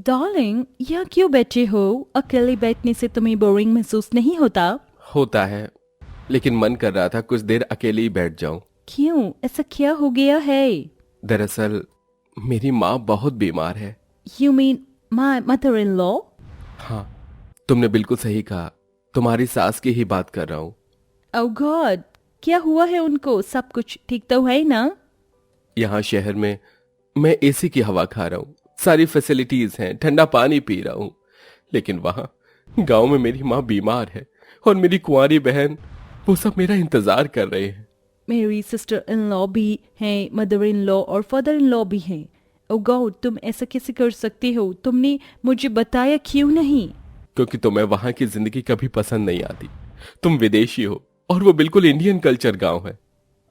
Darling, यहाँ क्यों बैठे हो? अकेले बैठने से तुम्हें बोरिंग महसूस नहीं होता? होता है, लेकिन मन कर रहा था कुछ देर अकेले ही बैठ जाऊं। क्यों, ऐसा क्या हो गया है? दरअसल मेरी माँ बहुत बीमार है। You mean my mother in law? हाँ, तुमने बिल्कुल सही कहा। तुम्हारी सास की ही बात कर रहा हूँ। ओह गॉड, क्या हुआ है उनको? सब कुछ ठीक तो है ना? यहाँ शहर में मैं एसी की हवा खा रहा हूँ, सारी फैसिलिटीज हैं, ठंडा पानी पी रहा हूँ। लेकिन वहाँ गांव में मेरी माँ बीमार है और मेरी कुंवारी बहन, वो सब मेरा इंतजार कर रहे हैं। मेरी सिस्टर इन लॉ भी हैं, मदर इन लॉ और फादर इन लॉ भी हैं। ओह गॉड, तुम ऐसा कैसे कर सकते हो? तुमने मुझे बताया क्यों नहीं? क्योंकि तुम्हें वहां की जिंदगी कभी पसंद नहीं आती। तुम विदेशी हो और वो बिल्कुल इंडियन कल्चर गांव है।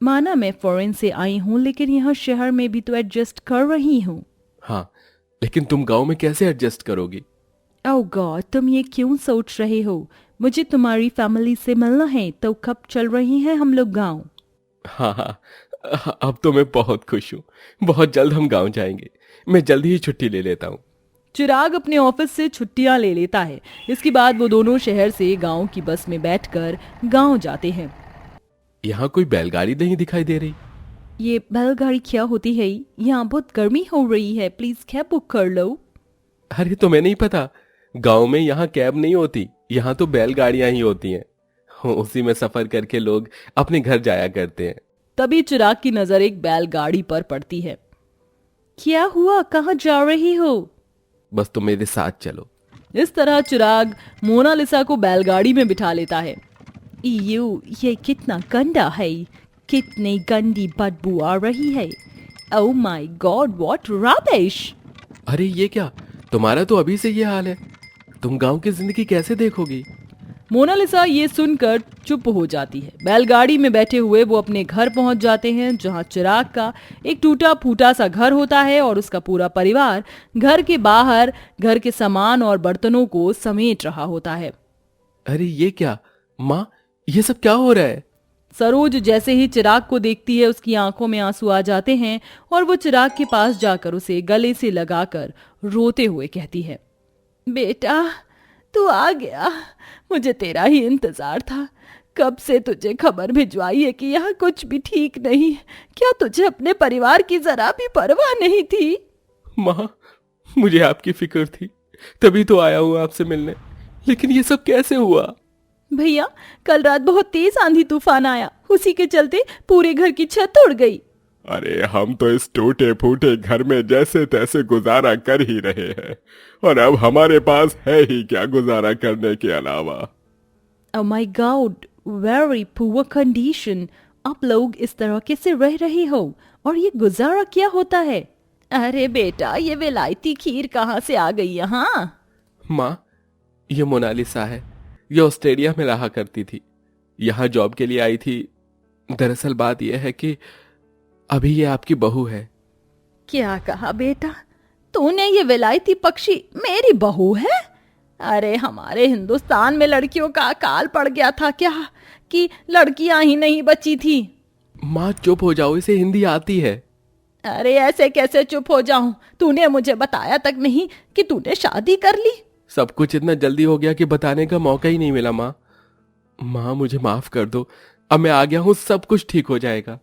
माना मैं फॉरेन से आई हूँ, लेकिन यहाँ शहर में भी तो एडजस्ट कर रही हूँ। हाँ, लेकिन तुम गांव में कैसे एडजस्ट करोगी? ओह गॉड, तुम ये क्यों सोच रहे हो? मुझे तुम्हारी फैमिली से मिलना है, तो कब चल रही हैं हम लोग गांव? हाँ हाँ, अब तो मैं बहुत खुश हूँ। बहुत जल्द हम गांव जाएंगे। मैं जल्दी ही छुट्टी ले लेता हूँ। चिराग अपने ऑफिस से छुट्टियां ले लेता है। इसके बाद वो दोनों शहर से गांव की बस में बैठकर गांव जाते हैं। यहाँ कोई बैलगाड़ी नहीं दिखाई दे रही। ये बैलगाड़ी क्या होती है? यहाँ बहुत गर्मी हो रही है, प्लीज कैब बुक कर लो। अरे तुम्हें नहीं पता, गांव में यहाँ कैब नहीं होती, यहाँ तो बैलगाड़ियां ही होती हैं। उसी में सफर करके लोग अपने घर जाया करते हैं। तभी चिराग की नजर एक बैलगाड़ी पर पड़ती है। क्या हुआ, कहाँ जा रही हो? बस तुम मेरे साथ चलो। इस तरह चिराग मोनालिसा को बैलगाड़ी में बिठा लेता है। ये कितना गंदा है, कितनी गंदी बदबू आ रही है। Oh my God, what rubbish! अरे ये क्या, तुम्हारा तो अभी से ये हाल है। तुम गांव की जिंदगी कैसे देखोगी? मोनालिसा ये सुनकर चुप हो जाती है। बैलगाड़ी में बैठे हुए वो अपने घर पहुंच जाते हैं, जहां चिराग का एक टूटा फूटा सा घर होता है और उसका पूरा परिवार घर के बाहर घर के सामान और बर्तनों को समेट रहा होता है। अरे ये क्या माँ, ये सब क्या हो रहा है? सरोज जैसे ही चिराग को देखती है, उसकी आंखों में आंसू आ जाते हैं और वो चिराग के पास जाकर उसे गले से लगाकर रोते हुए कहती है, बेटा तू आ गया, मुझे तेरा ही इंतजार था। कब से तुझे खबर भिजवाई है कि यहाँ कुछ भी ठीक नहीं। क्या तुझे अपने परिवार की जरा भी परवाह नहीं थी? माँ, मुझे आपकी फिक्र थी, तभी तो आया हूँ आपसे मिलने। लेकिन ये सब कैसे हुआ? भैया, कल रात बहुत तेज आंधी तूफान आया, उसी के चलते पूरे घर की छत उड़ गई। अरे हम तो इस टूटे फूटे घर में जैसे तैसे गुजारा कर ही रहे हैं, और अब हमारे पास है ही क्या गुजारा करने के अलावा। Oh my God, very poor condition. आप लोग इस तरह कैसे रह रहे हो? और ये गुजारा क्या होता है? अरे बेटा, ये विलायती खीर कहाँ से आ गई यहाँ? माँ, ये मोनालिसा है। ये ऑस्ट्रेलिया में रहा करती थी, यहाँ जॉब के लिए आई थी। दरअसल बात यह है कि अभी ये आपकी बहू है। क्या कहा बेटा तूने? ये विलायती पक्षी मेरी बहू है? अरे हमारे हिंदुस्तान में लड़कियों का अकाल पड़ गया था क्या, कि लड़कियां ही नहीं बची थी? माँ चुप हो जाओ, इसे हिंदी आती है। अरे ऐसे कैसे चुप हो जाऊं? तूने मुझे बताया तक नहीं कि तूने शादी कर ली। सब कुछ इतना जल्दी हो गया कि बताने का मौका ही नहीं मिला। माँ, मुझे माफ कर दो, अब मैं आ गया हूँ, सब कुछ ठीक हो जाएगा।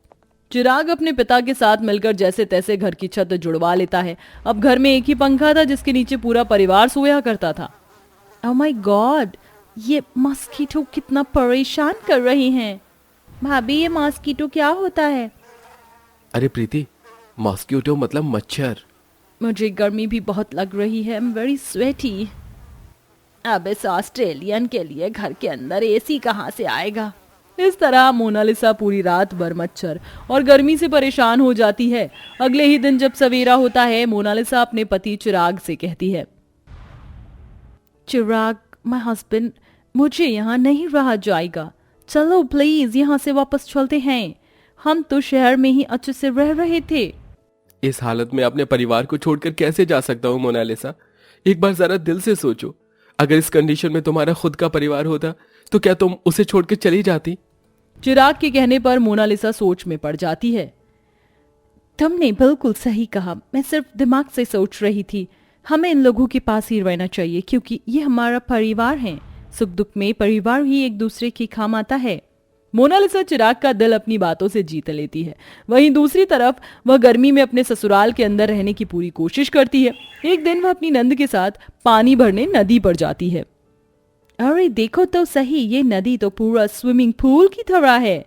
चिराग अपने पिता के साथ मिलकर जैसे तैसे घर की छत जुड़वा लेता है। अब घर में एक ही पंखा था जिसके नीचे पूरा परिवार सोया करता था। ओह माय गॉड, ये मॉस्किटो कितना परेशान कर रही हैं। भाभी, ये मॉस्किटो क्या होता है? अरे प्रीति, मॉस्किटो मतलब मच्छर। मुझे गर्मी भी बहुत लग रही है, आई एम वेरी स्वेटी। अब इस ऑस्ट्रेलियन के लिए घर के अंदर एसी कहाँ से आएगा? इस तरह मोनालिसा पूरी रात भर मच्छर और गर्मी से परेशान हो जाती है। अगले ही दिन जब सवेरा होता है, मोनालिसा अपने पति चिराग से कहती है, चिराग माय हस्बैंड, मुझे यहाँ नहीं रहा जाएगा। चलो प्लीज यहाँ से वापस चलते हैं। हम तो शहर में ही अच्छे से रह रहे थे। इस हालत में अपने परिवार को छोड़कर कैसे जा सकता हूँ मोनालिसा? एक बार जरा दिल से सोचो, अगर इस कंडीशन में तुम्हारा खुद का परिवार होता तो क्या तुम उसे छोड़कर चली जाती? चिराग के कहने पर मोनालिसा सोच में पड़ जाती है। तुमने बिल्कुल सही कहा, मैं सिर्फ दिमाग से सोच रही थी। हमें इन लोगों के पास ही रहना चाहिए क्योंकि ये हमारा परिवार है। सुख दुख में परिवार ही एक दूसरे की काम आता है। मोनालिसा चिराग का दिल अपनी बातों से जीत लेती है। वहीं दूसरी तरफ वह गर्मी में अपने ससुराल के अंदर रहने की पूरी कोशिश करती है। एक दिन वह अपनी नंद के साथ पानी भरने नदी पर जाती है। अरे देखो तो सही, ये नदी तो पूरा स्विमिंग पूल की तरह है।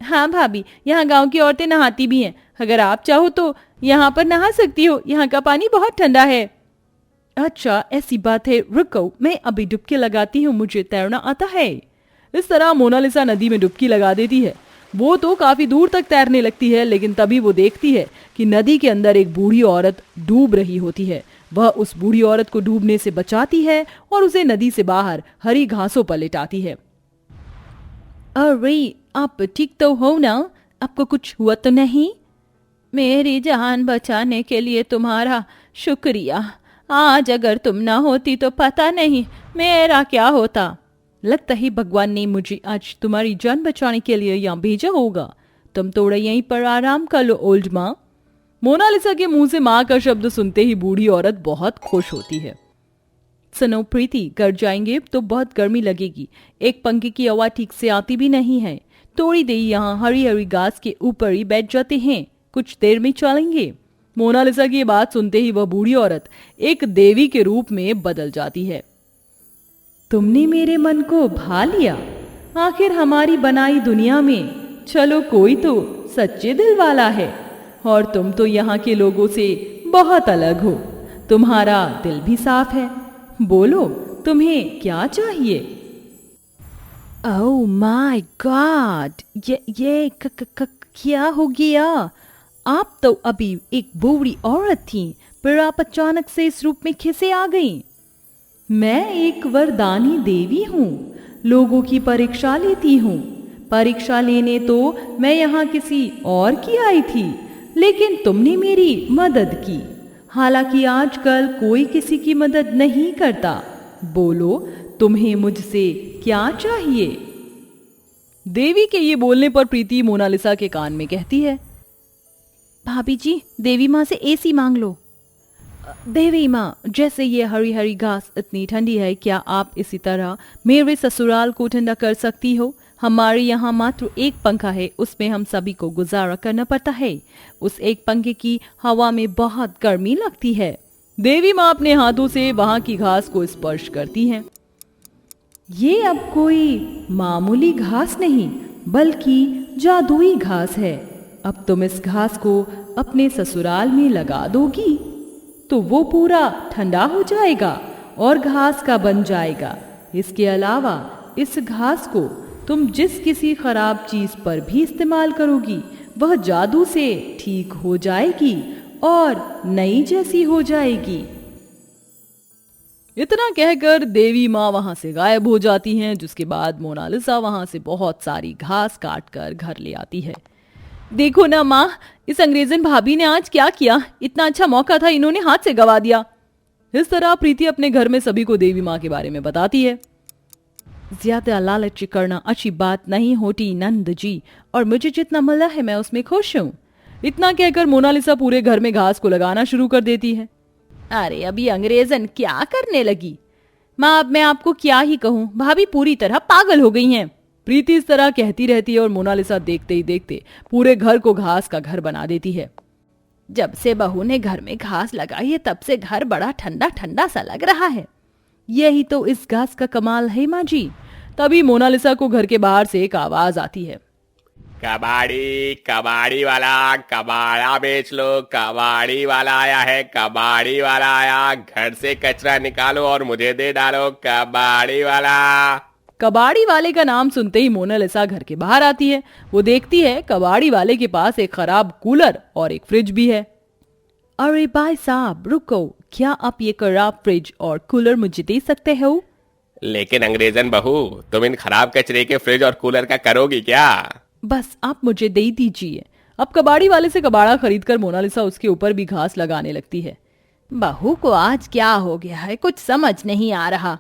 हाँ भाभी, यहाँ गांव की औरतें नहाती भी हैं। अगर आप चाहो तो यहाँ पर नहा सकती हो, यहाँ का पानी बहुत ठंडा है। अच्छा ऐसी बात है, रुको मैं अभी डुबकी लगाती हूँ, मुझे तैरना आता है। इस तरह मोनालिसा नदी में डुबकी लगा देती है। वो तो काफी दूर तक तैरने लगती है, लेकिन तभी वो देखती है कि नदी के अंदर एक बूढ़ी औरत डूब रही होती है। वह उस बूढ़ी औरत को डूबने से बचाती है और उसे नदी से बाहर हरी घासों पर लिटाती है। अरे आप ठीक तो हो ना? आपको कुछ हुआ तो नहीं? मेरी जान बचाने के लिए तुम्हारा शुक्रिया। आज अगर तुम ना होती तो पता नहीं मेरा क्या होता। लगता है भगवान ने मुझे आज तुम्हारी जान बचाने के लिए यहाँ भेजा होगा। तुम थोड़ा यहीं पर आराम कर लो ओल्ड माँ। मोनालिसा के मुंह से माँ का शब्द सुनते ही बूढ़ी औरत बहुत खुश होती है। सुनो प्रीति, घर जाएंगे तो बहुत गर्मी लगेगी। एक पंखे की हवा ठीक से आती भी नहीं है। थोड़ी देर यहाँ हरी हरी घास के ऊपर ही बैठ जाते हैं, कुछ देर में चलेंगे। मोनालिसा की बात सुनते ही वह बूढ़ी औरत एक देवी के रूप में बदल जाती है। तुमने मेरे मन को भा लिया। आखिर हमारी बनाई दुनिया में चलो कोई तो सच्चे दिल वाला है, और तुम तो यहाँ के लोगों से बहुत अलग हो। तुम्हारा दिल भी साफ है। बोलो तुम्हें क्या चाहिए? ओह माय गॉड, ये क्या हो गया? आप तो अभी एक बूढ़ी औरत थी, पर आप अचानक से इस रूप में कैसे आ गई? मैं एक वरदानी देवी हूँ, लोगों की परीक्षा लेती हूँ। परीक्षा लेने तो मैं यहाँ किसी और की आई थी, लेकिन तुमने मेरी मदद की। हालांकि आजकल कोई किसी की मदद नहीं करता। बोलो तुम्हें मुझसे क्या चाहिए? देवी के ये बोलने पर प्रीति मोनालिसा के कान में कहती है, भाभी जी देवी माँ से एसी मांग लो। देवी माँ, जैसे ये हरी हरी घास इतनी ठंडी है, क्या आप इसी तरह मेरे ससुराल को ठंडा कर सकती हो? हमारे यहाँ मात्र एक पंखा है, उसमें हम सभी को गुजारा करना पड़ता है। उस एक पंखे की हवा में बहुत गर्मी लगती है। देवी माँ अपने हाथों से वहां की घास को स्पर्श करती हैं। ये अब कोई मामूली घास नहीं, बल्कि जादुई घास है। अब तुम इस घास को अपने ससुराल में लगा दोगी तो वो पूरा ठंडा हो जाएगा और घास का बन जाएगा। इसके अलावा इस घास को तुम जिस किसी खराब चीज पर भी इस्तेमाल करोगी, वह जादू से ठीक हो जाएगी और नई जैसी हो जाएगी। इतना कहकर देवी माँ वहां से गायब हो जाती हैं, जिसके बाद मोनालिसा वहां से बहुत सारी घास काट कर घर ले आती है। देखो ना माँ, इस अंग्रेजन भाभी ने आज क्या किया। इतना अच्छा मौका था, इन्होंने हाथ से गवा दिया। इस तरह प्रीति अपने घर में सभी को देवी माँ के बारे में बताती है। ज्यादा लालच करना अच्छी बात नहीं होती नंद जी, और मुझे जितना मिला है मैं उसमें खुश हूँ। इतना कहकर मोनालिसा पूरे घर में घास को लगाना शुरू कर देती है। अरे अभी अंग्रेजन क्या करने लगी माँ, अब मैं आपको क्या ही कहूँ, भाभी पूरी तरह पागल हो गई हैं। प्रीति इस तरह कहती रहती है और मोनालिसा देखते ही देखते पूरे घर को घास का घर बना देती है। जब से बहू ने घर में घास लगाई है तब से घर बड़ा ठंडा ठंडा सा लग रहा है। यही तो इस घास का कमाल है माँ जी। तभी मोनालिसा को घर के बाहर से एक आवाज आती है। कबाड़ी कबाड़ी वाला, कबाड़ा बेच लो। कबाड़ी वाला आया है, कबाड़ी वाला आया। घर से कचरा निकालो और मुझे दे डालो। कबाड़ी वाला। कबाड़ी वाले का नाम सुनते ही मोनालिसा घर के बाहर आती है। वो देखती है कबाड़ी वाले के पास एक खराब कूलर और एक फ्रिज भी है। अरे भाई साहब रुको, क्या आप ये खराब फ्रिज और कूलर मुझे दे सकते हो? लेकिन अंग्रेजन बहू, तुम इन खराब कचरे के फ्रिज और कूलर का करोगी क्या? बस आप मुझे दे दीजिए। अब कबाड़ी वाले से कबाड़ा खरीदकर मोनालिसा उसके ऊपर भी घास लगाने लगती है। बहू को आज क्या हो गया है, कुछ समझ नहीं आ रहा।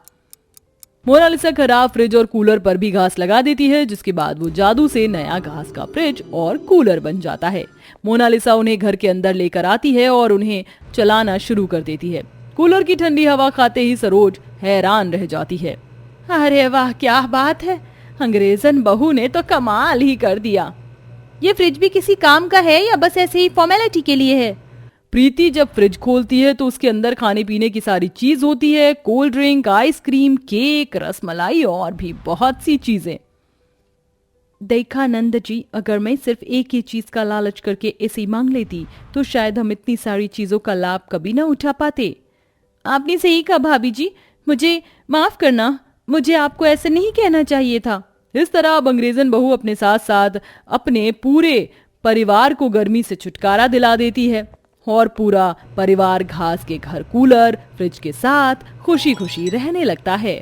मोनालिसा खराब फ्रिज और कूलर पर भी घास लगा देती है, जिसके बाद वो जादू से नया घास का फ्रिज और कूलर बन जाता है। मोनालिसा उन्हें घर के अंदर लेकर आती है और उन्हें चलाना शुरू कर देती है। कूलर की ठंडी हवा खाते ही सरोज हैरान रह जाती है। अरे वाह, क्या बात है, अंग्रेजन बहू ने तो कमाल ही कर दिया। ये फ्रिज भी किसी काम का है या बस ऐसे ही फॉर्मेलिटी के लिए है? प्रीति जब फ्रिज खोलती है तो उसके अंदर खाने पीने की सारी चीज होती है, cold drink, ice cream, cake, rasmalai और भी बहुत सी चीजें। देखा नंद जी, अगर मैं सिर्फ एक ही चीज का लालच करके ऐसे ही मांग लेती तो शायद हम इतनी सारी चीजों का लाभ कभी ना उठा पाते। आपने सही कहा भाभी जी, मुझे माफ करना, मुझे आपको ऐसे नहीं कहना चाहिए था। इस तरह अब अंग्रेजन बहू अपने साथ साथ अपने पूरे परिवार को गर्मी से छुटकारा दिला देती है और पूरा परिवार घास के घर, कूलर, फ्रिज के साथ खुशी खुशी रहने लगता है।